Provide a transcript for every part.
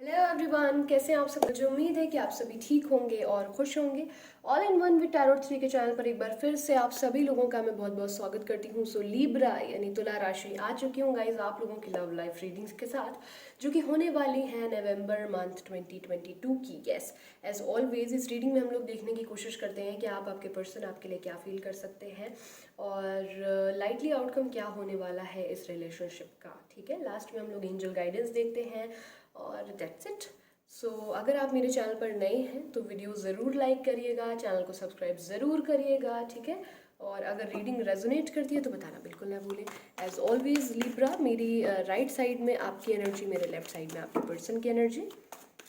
Hello everyone, कैसे हैं आप सब। मुझे उम्मीद है कि आप सभी ठीक होंगे और खुश होंगे। All in one with tarot 3 के चैनल पर एक बार फिर से आप सभी लोगों का मैं बहुत बहुत स्वागत करती हूँ। सो लीब्रा यानी तुला राशि आ चुकी हूँ गाइज आप लोगों की लव लाइफ रीडिंग्स के साथ, जो कि होने वाली है नवंबर मंथ 2022 की। यस, एज ऑलवेज इस रीडिंग में हम लोग देखने की कोशिश करते हैं कि आप, आपके पर्सन आपके लिए क्या फील कर सकते हैं और लाइटली आउटकम क्या होने वाला है इस रिलेशनशिप का। ठीक है, लास्ट में हम लोग एंजल गाइडेंस देखते हैं और दैट्स इट। सो अगर आप मेरे चैनल पर नए हैं तो वीडियो ज़रूर लाइक करिएगा, चैनल को सब्सक्राइब ज़रूर करिएगा, ठीक है। और अगर रीडिंग रेजोनेट करती है तो बताना बिल्कुल ना भूलें। एज ऑलवेज लीब्रा, मेरी राइट साइड में आपकी एनर्जी, मेरे लेफ्ट साइड में आपके पर्सन की एनर्जी,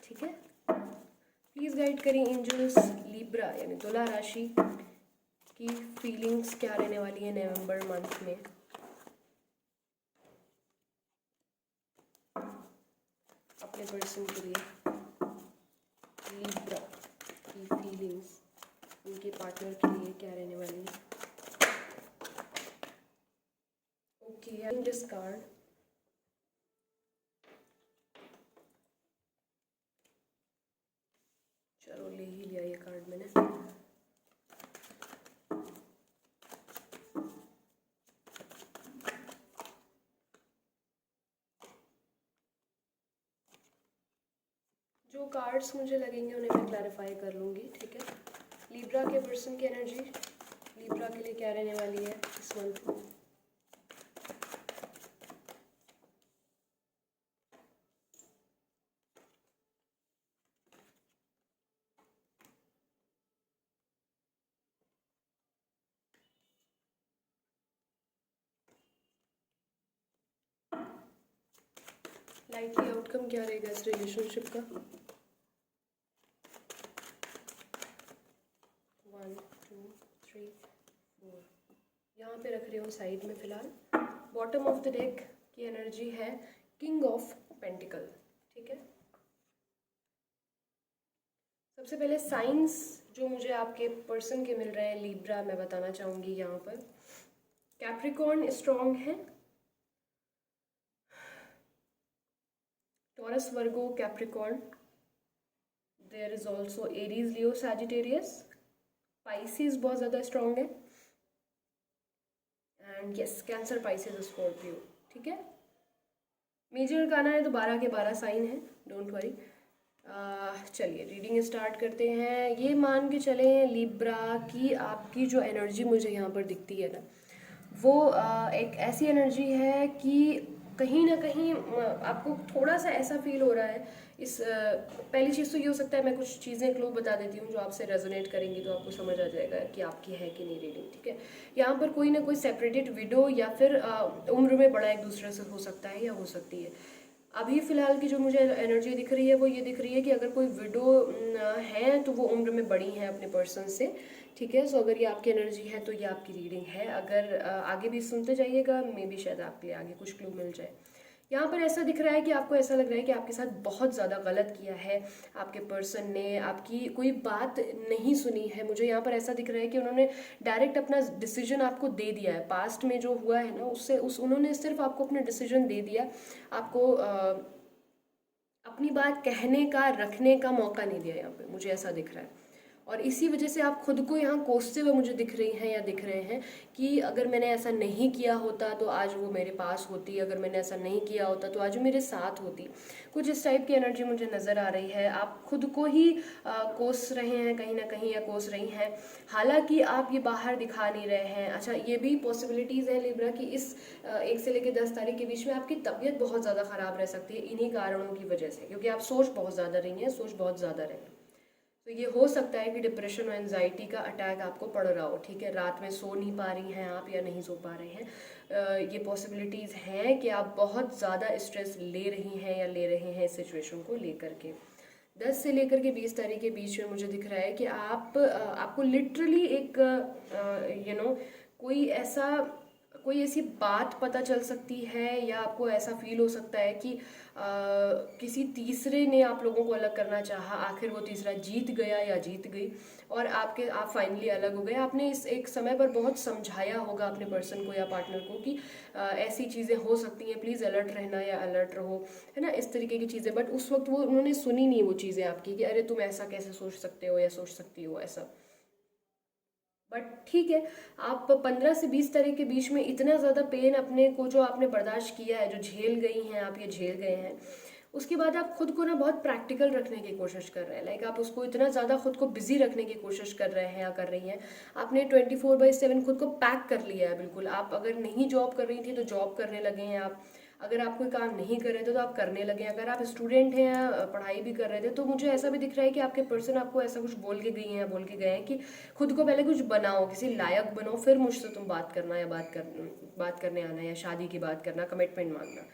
ठीक है। प्लीज़ गाइड करें एंजल्स लीब्रा यानी तुला राशि की फीलिंग्स क्या रहने वाली है नवंबर मंथ में अपने पर्सन के लिए। लीब्रा की फीलिंग्स उनके पार्टनर के लिए क्या रहने वाली है। Okay, I this card. चलो, ले ही लिया ये कार्ड मैंने। जो कार्ड्स मुझे लगेंगे उन्हें मैं क्लैरिफाई कर लूँगी, ठीक है। लीब्रा के पर्सन की एनर्जी लीब्रा के लिए क्या रहने वाली है इस मंथ में। लाइटली आउटकम क्या रहेगा इस रिलेशनशिप का। 1 2 3 4 यहाँ पे रख रही हूँ साइड में फिलहाल। बॉटम ऑफ द डेक की एनर्जी है किंग ऑफ पेंटिकल, ठीक है। सबसे पहले साइंस जो मुझे आपके पर्सन के मिल रहे हैं लीब्रा, मैं बताना चाहूँगी यहाँ पर। कैप्रिकॉर्न स्ट्रॉन्ग है, Taurus Virgo Capricorn, there is also Aries Leo Sagittarius, Pisces बहुत ज़्यादा स्ट्रॉन्ग है, and yes cancer Pisces Scorpio, ठीक है। मेजर गाना है तो 12 के 12 साइन है, डोंट वरी। चलिए रीडिंग स्टार्ट करते हैं। ये मान के चलें लीब्रा की आपकी जो एनर्जी मुझे यहाँ पर दिखती है ना, वो एक ऐसी एनर्जी है कि कहीं ना कहीं आपको थोड़ा सा ऐसा फील हो रहा है इस पहली चीज़ तो ये हो सकता है, मैं कुछ चीज़ें क्लू बता देती हूँ जो आपसे रेजोनेट करेंगी तो आपको समझ आ जाएगा कि आपकी है कि नहीं रीडिंग, ठीक है। यहाँ पर कोई ना कोई सेपरेटेड विडो या फिर उम्र में बड़ा एक दूसरे से हो सकता है या हो सकती है। अभी फ़िलहाल की जो मुझे एनर्जी दिख रही है वो ये दिख रही है कि अगर कोई विडो है तो वो उम्र में बड़ी है अपने पर्सन से, ठीक है। सो अगर ये आपकी एनर्जी है तो ये आपकी रीडिंग है। अगर आगे भी सुनते जाइएगा, मे बी शायद आपके लिए आगे कुछ क्लू मिल जाए। यहाँ पर ऐसा दिख रहा है कि आपको ऐसा लग रहा है कि आपके साथ बहुत ज़्यादा गलत किया है आपके पर्सन ने, आपकी कोई बात नहीं सुनी है। मुझे यहाँ पर ऐसा दिख रहा है कि उन्होंने डायरेक्ट अपना डिसीजन आपको दे दिया है। पास्ट में जो हुआ है ना, उससे उन्होंने सिर्फ आपको अपना डिसीजन दे दिया, आपको अपनी बात कहने का, रखने का मौका नहीं दिया। यहाँ पे मुझे ऐसा दिख रहा है और इसी वजह से आप खुद को यहाँ कोसते हुए मुझे दिख रही हैं या दिख रहे हैं कि अगर मैंने ऐसा नहीं किया होता तो आज वो मेरे पास होती, अगर मैंने ऐसा नहीं किया होता तो आज वो मेरे साथ होती। कुछ इस टाइप की एनर्जी मुझे नज़र आ रही है। आप खुद को ही कोस रहे हैं कहीं ना कहीं या कोस रही हैं, हालांकि आप ये बाहर दिखा नहीं रहे हैं। अच्छा, ये भी पॉसिबिलिटीज़ है लिब्रा की इस 1 से लेकर 10 तारीख के बीच में आपकी तबीयत बहुत ज़्यादा ख़राब रह सकती है इन्हीं कारणों की वजह से, क्योंकि आप सोच बहुत ज़्यादा रही हैं, सोच बहुत ज़्यादा रहे। तो ये हो सकता है कि डिप्रेशन और एंजाइटी का अटैक आपको पड़ रहा हो, ठीक है। रात में सो नहीं पा रही हैं आप या नहीं सो पा रहे हैं, ये पॉसिबिलिटीज़ हैं कि आप बहुत ज़्यादा स्ट्रेस ले रही हैं या ले रहे हैं इस सिचुएशन को लेकर के। 10 से लेकर के 20 तारीख के बीच में मुझे दिख रहा है कि आपको लिटरली एक कोई ऐसा कोई ऐसी बात पता चल सकती है या आपको ऐसा फील हो सकता है कि किसी तीसरे ने आप लोगों को अलग करना चाहा, आखिर वो तीसरा जीत गया या जीत गई और आप फाइनली अलग हो गए। आपने इस एक समय पर बहुत समझाया होगा अपने पर्सन को या पार्टनर को कि ऐसी चीज़ें हो सकती हैं, प्लीज़ अलर्ट रहना या अलर्ट रहो, है ना, इस तरीके की चीज़ें। बट उस वक्त वो उन्होंने सुनी नहीं वो चीज़ें आपकी कि अरे तुम ऐसा कैसे सोच सकते हो या सोच सकती हो ऐसा। बट ठीक है, आप 15 से 20 तारीख के बीच में इतना ज़्यादा पेन अपने को जो आपने बर्दाश्त किया है, जो झेल गई हैं आप, ये झेल गए हैं, उसके बाद आप खुद को ना बहुत प्रैक्टिकल रखने की कोशिश कर रहे हैं। लाइक आप उसको इतना ज़्यादा खुद को बिजी रखने की कोशिश कर रहे हैं या कर रही हैं। आपने 24/7 खुद को पैक कर लिया है बिल्कुल। आप अगर नहीं जॉब कर रही थी तो जॉब करने लगे हैं आप, अगर आप कोई काम नहीं कर रहे थे तो आप करने लगे, अगर आप स्टूडेंट हैं या पढ़ाई भी कर रहे थे तो मुझे ऐसा भी दिख रहा है कि आपके पर्सन आपको ऐसा कुछ बोल के गई हैं, बोल के गए हैं कि खुद को पहले कुछ बनाओ, किसी लायक बनो, फिर मुझसे तुम बात करना या बात करने आना या शादी की बात करना, कमिटमेंट मांगना।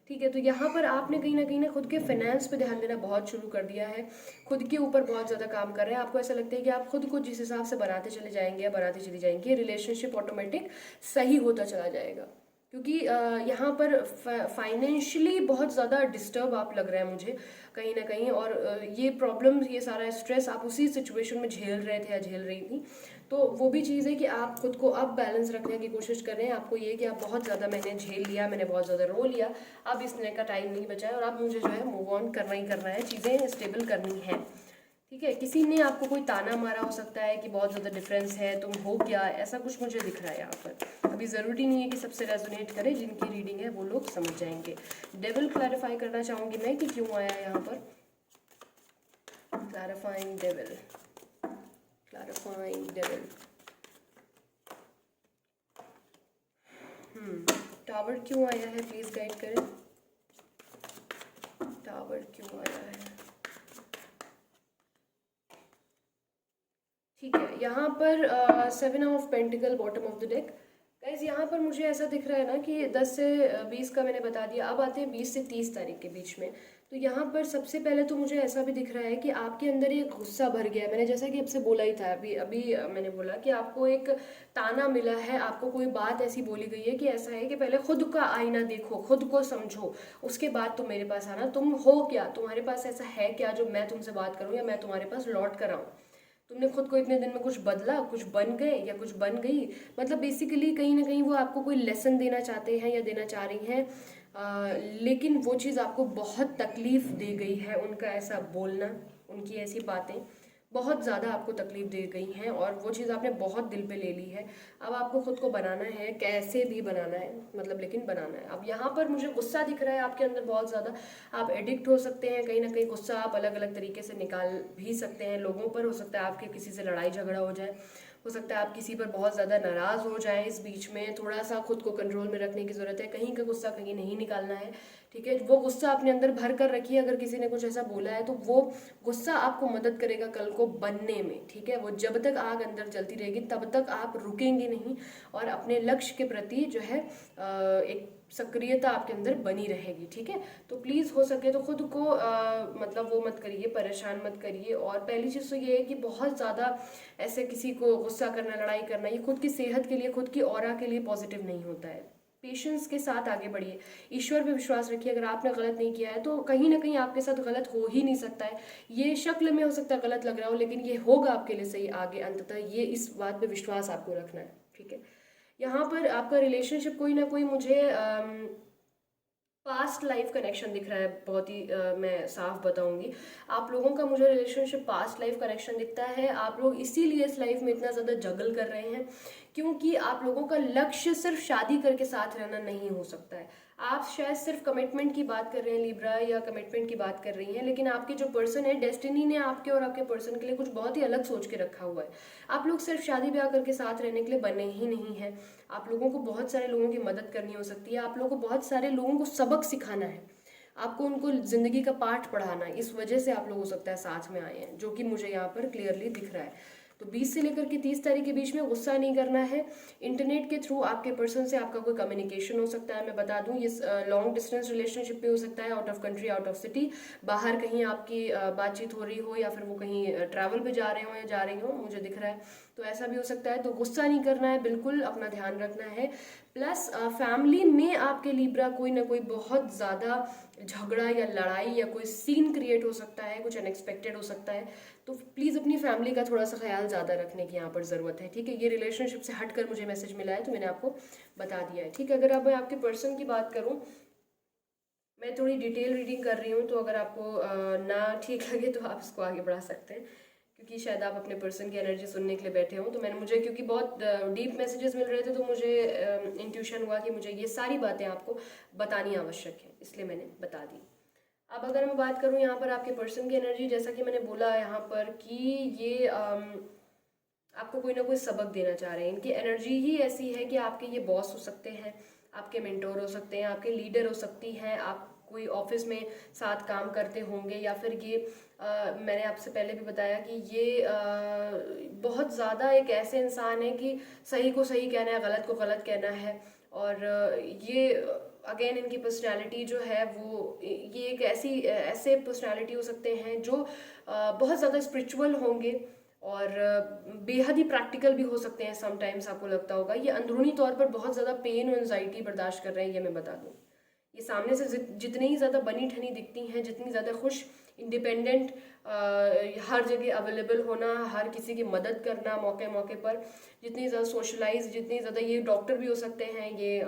ठीक है, तो यहाँ पर आपने कहीं ना खुद के फाइनेंस पे ध्यान देना बहुत शुरू कर दिया है, खुद के ऊपर बहुत ज़्यादा काम कर रहे हैं। आपको ऐसा लगता है कि आप खुद को जिस हिसाब से बनाते चले जाएंगे या बनाते चली जाएंगे, रिलेशनशिप ऑटोमेटिक सही होता चला जाएगा। क्योंकि यहाँ पर फाइनेंशियली बहुत ज़्यादा डिस्टर्ब आप लग रहे हैं मुझे कहीं ना कहीं, और ये प्रॉब्लम, ये सारा स्ट्रेस आप उसी सिचुएशन में झेल रहे थे या झेल रही थी। तो वो भी चीज़ है कि आप खुद को अब बैलेंस रखने की कोशिश कर रहे हैं। आपको ये कि आप बहुत ज़्यादा, मैंने झेल लिया, मैंने बहुत ज़्यादा रो लिया, अब इसने का टाइम नहीं बचा है और अब मुझे जो है मूव ऑन करना ही करना है, चीज़ें स्टेबल करनी है। ठीक है, किसी ने आपको कोई ताना मारा हो सकता है कि बहुत ज़्यादा डिफरेंस है, तुम हो क्या, ऐसा कुछ मुझे दिख रहा है यहाँ पर। अभी ज़रूरी नहीं है कि सबसे रेजोनेट करे, जिनकी रीडिंग है वो लोग समझ जाएंगे। डेविल क्लैरिफाई करना चाहूँगी मैं कि क्यों आया यहाँ पर। Clarifying devil, clarifying devil. Tower क्यों आया है, प्लीज़ गाइड करें। टावर क्यों आया है? ठीक है, यहाँ पर 7 of pentacle bottom of the deck. Guys यहाँ पर मुझे ऐसा दिख रहा है ना कि 10 से 20 का मैंने बता दिया, अब आते हैं 20 से 30 तारीख के बीच में। तो यहाँ पर सबसे पहले तो मुझे ऐसा भी दिख रहा है कि आपके अंदर एक गुस्सा भर गया है। मैंने जैसा कि आपसे बोला ही था, अभी अभी मैंने बोला कि आपको एक ताना मिला है, आपको कोई बात ऐसी बोली गई है कि ऐसा है कि पहले खुद का आईना देखो, खुद को समझो, उसके बाद तुम मेरे पास आना। तुम हो क्या, तुम्हारे पास ऐसा है क्या जो मैं तुमसे बात करूँ या मैं तुम्हारे पास लौट कर आऊँ। तुमने खुद को इतने दिन में कुछ बदला, कुछ बन गए या कुछ बन गई। मतलब बेसिकली कहीं ना कहीं वो आपको कोई लेसन देना चाहते हैं या देना चाह रही हैं, लेकिन वो चीज़ आपको बहुत तकलीफ दे गई है। उनका ऐसा बोलना, उनकी ऐसी बातें बहुत ज़्यादा आपको तकलीफ दे गई हैं और वो चीज़ आपने बहुत दिल पे ले ली है। अब आपको खुद को बनाना है, कैसे भी बनाना है, मतलब लेकिन बनाना है। अब यहाँ पर मुझे गुस्सा दिख रहा है आपके अंदर बहुत ज़्यादा। आप एडिक्ट हो सकते हैं कहीं ना कहीं, गुस्सा आप अलग अलग तरीके से निकाल भी सकते हैं। लोगों पर हो सकता है, आपके किसी से लड़ाई झगड़ा हो जाए, हो सकता है आप किसी पर बहुत ज़्यादा नाराज़ हो जाए। इस बीच में थोड़ा सा खुद को कंट्रोल में रखने की ज़रूरत है, कहीं का गुस्सा कहीं नहीं निकालना है। ठीक है, वो गुस्सा अपने अंदर भर कर रखिए। अगर किसी ने कुछ ऐसा बोला है तो वो गुस्सा आपको मदद करेगा कल को बनने में। ठीक है, वो जब तक आग अंदर जलती रहेगी तब तक आप रुकेंगे नहीं और अपने लक्ष्य के प्रति जो है एक सक्रियता आपके अंदर बनी रहेगी। ठीक है, तो प्लीज़ हो सके तो खुद को मतलब वो मत करिए, परेशान मत करिए। और पहली चीज़ तो ये है कि बहुत ज़्यादा ऐसे किसी को गुस्सा करना, लड़ाई करना, ये खुद की सेहत के लिए, खुद की ऑरा के लिए पॉजिटिव नहीं होता है। पेशेंस के साथ आगे बढ़िए, ईश्वर पे विश्वास रखिए। अगर आपने गलत नहीं किया है तो कहीं ना कहीं आपके साथ गलत हो ही नहीं सकता है। ये शक्ल में हो सकता है गलत लग रहा हो, लेकिन ये होगा आपके लिए सही आगे अंततः। ये इस बात पे विश्वास आपको रखना है। ठीक है, यहाँ पर आपका रिलेशनशिप कोई ना कोई मुझे पास्ट लाइफ कनेक्शन दिख रहा है, बहुत ही मैं साफ बताऊंगी। आप लोगों का मुझे रिलेशनशिप पास्ट लाइफ कनेक्शन दिखता है। आप लोग इसीलिए इस लाइफ में इतना ज़्यादा जगल कर रहे हैं क्योंकि आप लोगों का लक्ष्य सिर्फ शादी करके साथ रहना नहीं हो सकता है। आप शायद सिर्फ कमिटमेंट की बात कर रहे हैं लिब्रा, या कमिटमेंट की बात कर रही हैं, लेकिन आपके जो पर्सन है, डेस्टिनी ने आपके और आपके पर्सन के लिए कुछ बहुत ही अलग सोच के रखा हुआ है। आप लोग सिर्फ शादी ब्याह करके साथ रहने के लिए बने ही नहीं हैं। आप लोगों को बहुत सारे लोगों की मदद करनी हो सकती है, आप लोगों को बहुत सारे लोगों को सबक सिखाना है, आपको उनको जिंदगी का पाठ पढ़ाना है। इस वजह से आप लोग हो सकता है साथ में आए हैं, जो कि मुझे यहाँ पर क्लियरली दिख रहा है। तो 20 से लेकर के 30 तारीख के बीच में गुस्सा नहीं करना है। इंटरनेट के थ्रू आपके पर्सन से आपका कोई कम्युनिकेशन हो सकता है। मैं बता दूं, ये लॉन्ग डिस्टेंस रिलेशनशिप पे हो सकता है, out of country, out of city, बाहर कहीं आपकी बातचीत हो रही हो या फिर वो कहीं ट्रैवल पे जा रहे हो या जा रही हो, मुझे दिख रहा है। तो ऐसा भी हो सकता है। तो गुस्सा नहीं करना है, बिल्कुल अपना ध्यान रखना है। प्लस फैमिली में आपके लिब्रा कोई ना कोई बहुत ज़्यादा झगड़ा या लड़ाई या कोई सीन क्रिएट हो सकता है, कुछ अनएक्सपेक्टेड हो सकता है। तो प्लीज़ अपनी फैमिली का थोड़ा सा ख्याल ज़्यादा रखने की यहाँ पर ज़रूरत है, ठीक है। ये रिलेशनशिप से हटकर मुझे मैसेज मिला है तो मैंने आपको बता दिया है, ठीक है। अगर अब मैं आपके पर्सन की बात करूँ, मैं थोड़ी डिटेल रीडिंग कर रही हूँ, तो अगर आपको ना ठीक लगे तो आप इसको आगे बढ़ा सकते हैं, क्योंकि शायद आप अपने पर्सन की एनर्जी सुनने के लिए बैठे हो। तो मुझे क्योंकि बहुत डीप मैसेजेस मिल रहे थे, तो मुझे इंट्यूशन हुआ कि मुझे ये सारी बातें आपको बतानी आवश्यक है, इसलिए मैंने बता दी। अब अगर मैं बात करूँ यहाँ पर आपके पर्सन की एनर्जी, जैसा कि मैंने बोला यहाँ पर कि ये आपको कोई ना कोई सबक देना चाह रहे हैं। इनकी एनर्जी ही ऐसी है कि आपके ये बॉस हो सकते हैं, आपके मेंटोर हो सकते हैं, आपके लीडर हो सकती हैं, आप कोई ऑफिस में साथ काम करते होंगे, या फिर ये मैंने आपसे पहले भी बताया कि ये बहुत ज़्यादा एक ऐसे इंसान है कि सही को सही कहना है, गलत को गलत कहना है। और ये अगेन इनकी पर्सनैलिटी जो है वो, ये एक ऐसे पर्सनैलिटी हो सकते हैं जो बहुत ज़्यादा स्पिरिचुअल होंगे और बेहद ही प्रैक्टिकल भी हो सकते हैं। समटाइम्स आपको लगता होगा ये अंदरूनी तौर पर बहुत ज़्यादा पेन और एंजाइटी बर्दाश्त कर रहे हैं, ये मैं बता दूँ। ये सामने से जितनी ही ज़्यादा बनी ठनी दिखती हैं, जितनी ज़्यादा खुश, इंडिपेंडेंट, हर जगह अवेलेबल होना, हर किसी की मदद करना मौके मौके पर, जितनी ज़्यादा सोशलाइज, जितनी ज़्यादा, ये डॉक्टर भी हो सकते हैं, ये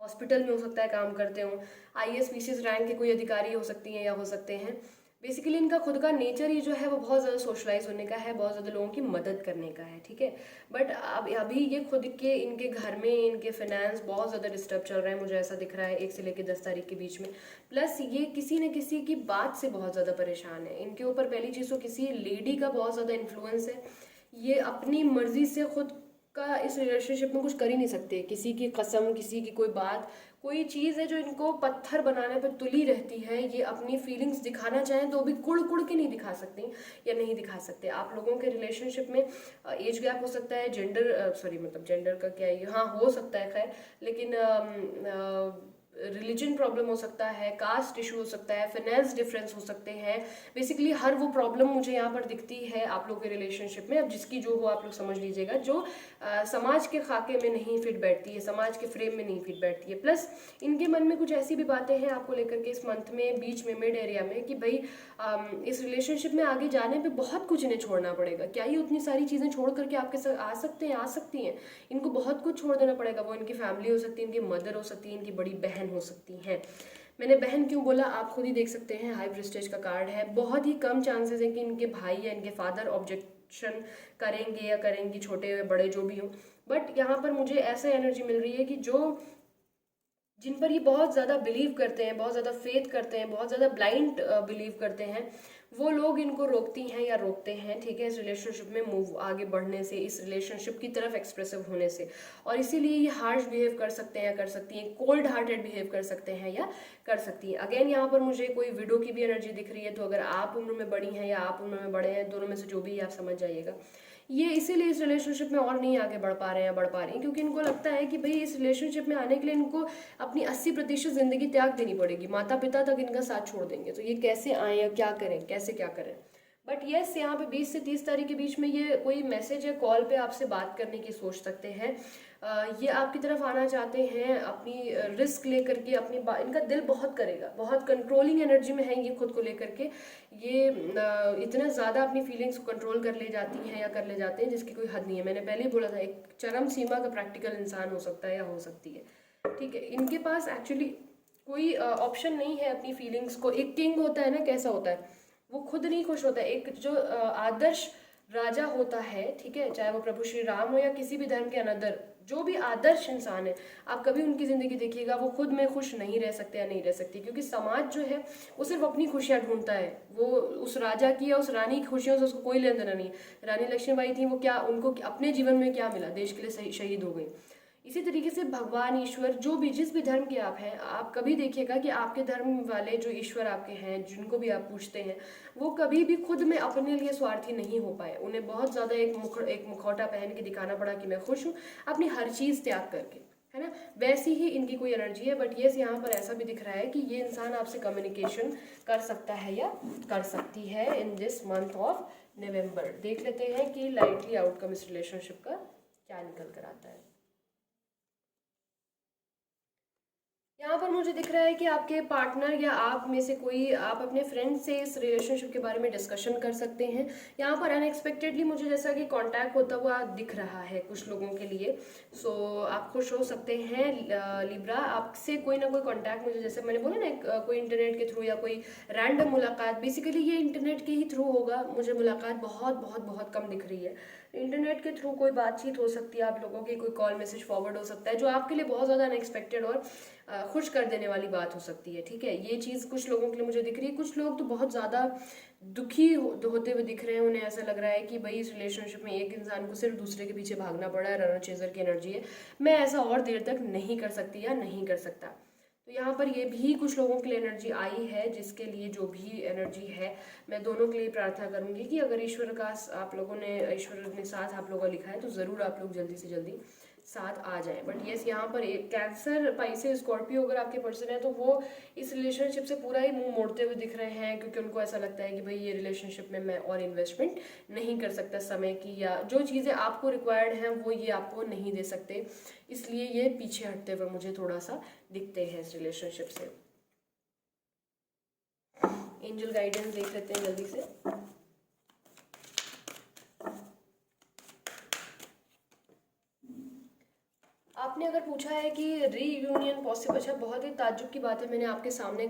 हॉस्पिटल में हो सकता है काम करते हो, आईएएस पीसीएस रैंक के कोई अधिकारी हो सकती हैं या हो सकते हैं। बेसिकली इनका खुद का नेचर ही जो है वो बहुत ज़्यादा सोशलाइज होने का है, बहुत ज़्यादा लोगों की मदद करने का है, ठीक है। बट अब अभी ये खुद के इनके घर में इनके फाइनेंस बहुत ज़्यादा डिस्टर्ब चल रहा है, मुझे ऐसा दिख रहा है 1 से लेकर 10 तारीख के बीच में। प्लस ये किसी न किसी की बात से बहुत ज़्यादा परेशान है। इनके ऊपर पहली चीज़ तो किसी लेडी का बहुत ज़्यादा इन्फ्लुएंस है। ये अपनी मर्जी से खुद का इस रिलेशनशिप में कुछ कर ही नहीं सकते। किसी की कसम, किसी की कोई बात, कोई चीज़ है जो इनको पत्थर बनाने पर तुली रहती है। ये अपनी फीलिंग्स दिखाना चाहें तो भी कुड़ कुड़ के नहीं दिखा सकती या नहीं दिखा सकते। आप लोगों के रिलेशनशिप में एज गैप हो सकता है, जेंडर का क्या है, हाँ हो सकता है खैर, लेकिन रिलीजन प्रॉब्लम हो सकता है, कास्ट इशू हो सकता है, फाइनेंस डिफरेंस हो सकते हैं। बेसिकली हर वो प्रॉब्लम मुझे यहाँ पर दिखती है आप लोग के रिलेशनशिप में। अब जिसकी जो हो आप लोग समझ लीजिएगा, जो समाज के खाके में नहीं फिट बैठती है, समाज के फ्रेम में नहीं फिट बैठती है। प्लस इनके मन में कुछ ऐसी भी बातें हैं आपको लेकर के इस मंथ में, बीच में, मिड एरिया में, कि भाई इस रिलेशनशिप में आगे जाने पे बहुत कुछ इन्हें छोड़ना पड़ेगा। क्या ये उतनी सारी चीज़ें छोड़ करके आपके साथ आ सकते हैं? आ सकती हैं। इनको बहुत कुछ छोड़ देना पड़ेगा। वो इनकी फैमिली हो सकती है, इनकी मदर हो सकती है, इनकी बड़ी बहन हो सकती है। मैंने बहन क्यों बोला आप खुद ही देख सकते हैं, हाई प्रेस्टेज का कार्ड है। बहुत ही कम चांसेस है कि इनके भाई या इनके फादर ऑब्जेक्शन करेंगे या करेंगी, छोटे बड़े जो भी हो। बट यहाँ पर मुझे ऐसा एनर्जी मिल रही है कि जिन पर ये बहुत ज़्यादा बिलीव करते हैं, बहुत ज़्यादा फेथ करते हैं, बहुत ज़्यादा ब्लाइंड बिलीव करते हैं, वो लोग इनको रोकती हैं या रोकते हैं, ठीक है, इस रिलेशनशिप में मूव आगे बढ़ने से, इस रिलेशनशिप की तरफ एक्सप्रेसिव होने से। और इसीलिए ये हार्श बिहेव कर सकते हैं या कर सकती हैं, कोल्ड हार्टेड बिहेव कर सकते हैं या कर सकती हैं। अगेन यहाँ पर मुझे कोई विडो की भी एनर्जी दिख रही है, तो अगर आप उम्र में बड़ी हैं या आप उम्र में बड़े हैं, दोनों में से जो भी आप समझ जाइएगा। ये इसीलिए इस रिलेशनशिप में और नहीं आगे बढ़ पा रहे हैं, बढ़ पा रही हैं, क्योंकि इनको लगता है कि भाई इस रिलेशनशिप में आने के लिए इनको अपनी 80% ज़िंदगी त्याग देनी पड़ेगी, माता पिता तक इनका साथ छोड़ देंगे। तो ये कैसे आए या क्या करें, कैसे क्या करें। बट यस, यहाँ पे 20 से 30 तारीख के बीच में ये कोई मैसेज या कॉल पे आपसे बात करने की सोच सकते हैं। ये आपकी तरफ आना चाहते हैं, अपनी रिस्क लेकर के, इनका दिल बहुत करेगा, बहुत कंट्रोलिंग एनर्जी में है ये खुद को लेकर के। ये इतना ज़्यादा अपनी फीलिंग्स को कंट्रोल कर ले जाती हैं या कर ले जाते हैं जिसकी कोई हद नहीं है। मैंने पहले ही बोला था, एक चरम सीमा का प्रैक्टिकल इंसान हो सकता है या हो सकती है, ठीक है। इनके पास एक्चुअली कोई ऑप्शन नहीं है अपनी फीलिंग्स को। एक किंग होता है ना, कैसा होता है, वो खुद नहीं खुश होता है। एक जो आदर्श राजा होता है, ठीक है, चाहे वो प्रभु श्री राम हो या किसी भी धर्म के अनदर जो भी आदर्श इंसान है, आप कभी उनकी ज़िंदगी देखिएगा, वो खुद में खुश नहीं रह सकते या नहीं रह सकती, क्योंकि समाज जो है वो सिर्फ अपनी खुशियाँ ढूंढता है। वो उस राजा की या उस रानी की खुशियों से उसको कोई लेना देना नहीं। रानी लक्ष्मीबाई थी, वो क्या, उनको अपने जीवन में क्या मिला, देश के लिए शहीद हो गई। इसी तरीके से भगवान, ईश्वर, जो भी, जिस भी धर्म के आप हैं, आप कभी देखिएगा कि आपके धर्म वाले जो ईश्वर आपके हैं, जिनको भी आप पूछते हैं, वो कभी भी खुद में अपने लिए स्वार्थी नहीं हो पाए। उन्हें बहुत ज़्यादा एक मुखौटा पहन के दिखाना पड़ा कि मैं खुश हूँ, अपनी हर चीज़ त्याग करके, है ना। वैसी ही इनकी कोई एनर्जी है। बट ये यहाँ पर ऐसा भी दिख रहा है कि ये इंसान आपसे कम्युनिकेशन कर सकता है या कर सकती है in this month of November. देख लेते हैं कि लाइटली आउटकम इस रिलेशनशिप का क्या निकल कर आता है। यहाँ पर मुझे दिख रहा है कि आपके पार्टनर या आप में से कोई, आप अपने फ्रेंड से इस रिलेशनशिप के बारे में डिस्कशन कर सकते हैं। यहाँ पर अनएक्सपेक्टेडली मुझे जैसा कि कांटेक्ट होता हुआ दिख रहा है कुछ लोगों के लिए। सो आप खुश हो सकते हैं लिब्रा, आपसे कोई ना कोई कांटेक्ट, मुझे जैसे मैंने बोला ना कोई इंटरनेट के थ्रू या कोई रैंडम मुलाकात, बेसिकली ये इंटरनेट के ही थ्रू होगा। मुझे मुलाकात बहुत बहुत बहुत कम दिख रही है। इंटरनेट के थ्रू कोई बातचीत हो सकती है आप लोगों की, कोई कॉल मैसेज फॉरवर्ड हो सकता है जो आपके लिए बहुत ज़्यादा अनएक्सपेक्टेड और खुश कर देने वाली बात हो सकती है। ठीक है, ये चीज़ कुछ लोगों के लिए मुझे दिख रही है। कुछ लोग तो बहुत ज़्यादा दुखी होते हुए दिख रहे हैं, उन्हें ऐसा लग रहा है कि भाई इस रिलेशनशिप में एक इंसान को सिर्फ दूसरे के पीछे भागना पड़ा है, रनर चेजर की एनर्जी है, मैं ऐसा और देर तक नहीं कर सकती या नहीं कर सकता। तो यहाँ पर ये भी कुछ लोगों के लिए एनर्जी आई है, जिसके लिए जो भी एनर्जी है, मैं दोनों के लिए प्रार्थना करूंगी कि अगर ईश्वर का आप लोगों ने, ईश्वर ने साथ आप लोगों का लिखा है तो ज़रूर आप लोग जल्दी से जल्दी साथ आ जाए। बट यस, यहाँ पर एक कैंसर, पाइसेस, स्कॉर्पियो अगर आपके पर्सन है तो वो इस रिलेशनशिप से पूरा ही मुंह मोड़ते हुए दिख रहे हैं, क्योंकि उनको ऐसा लगता है कि भाई ये रिलेशनशिप में मैं और इन्वेस्टमेंट नहीं कर सकता समय की, या जो चीज़ें आपको रिक्वायर्ड हैं वो ये आपको नहीं दे सकते, इसलिए ये पीछे हटते हुए मुझे थोड़ा सा दिखते हैं इस रिलेशनशिप से। एंजल गाइडेंस देख लेते हैं जल्दी से। आपने अगर पूछा है कि रीयूनियन पॉसिबल, अच्छा बहुत ही ताज्जुब की बात है, मैंने आपके सामने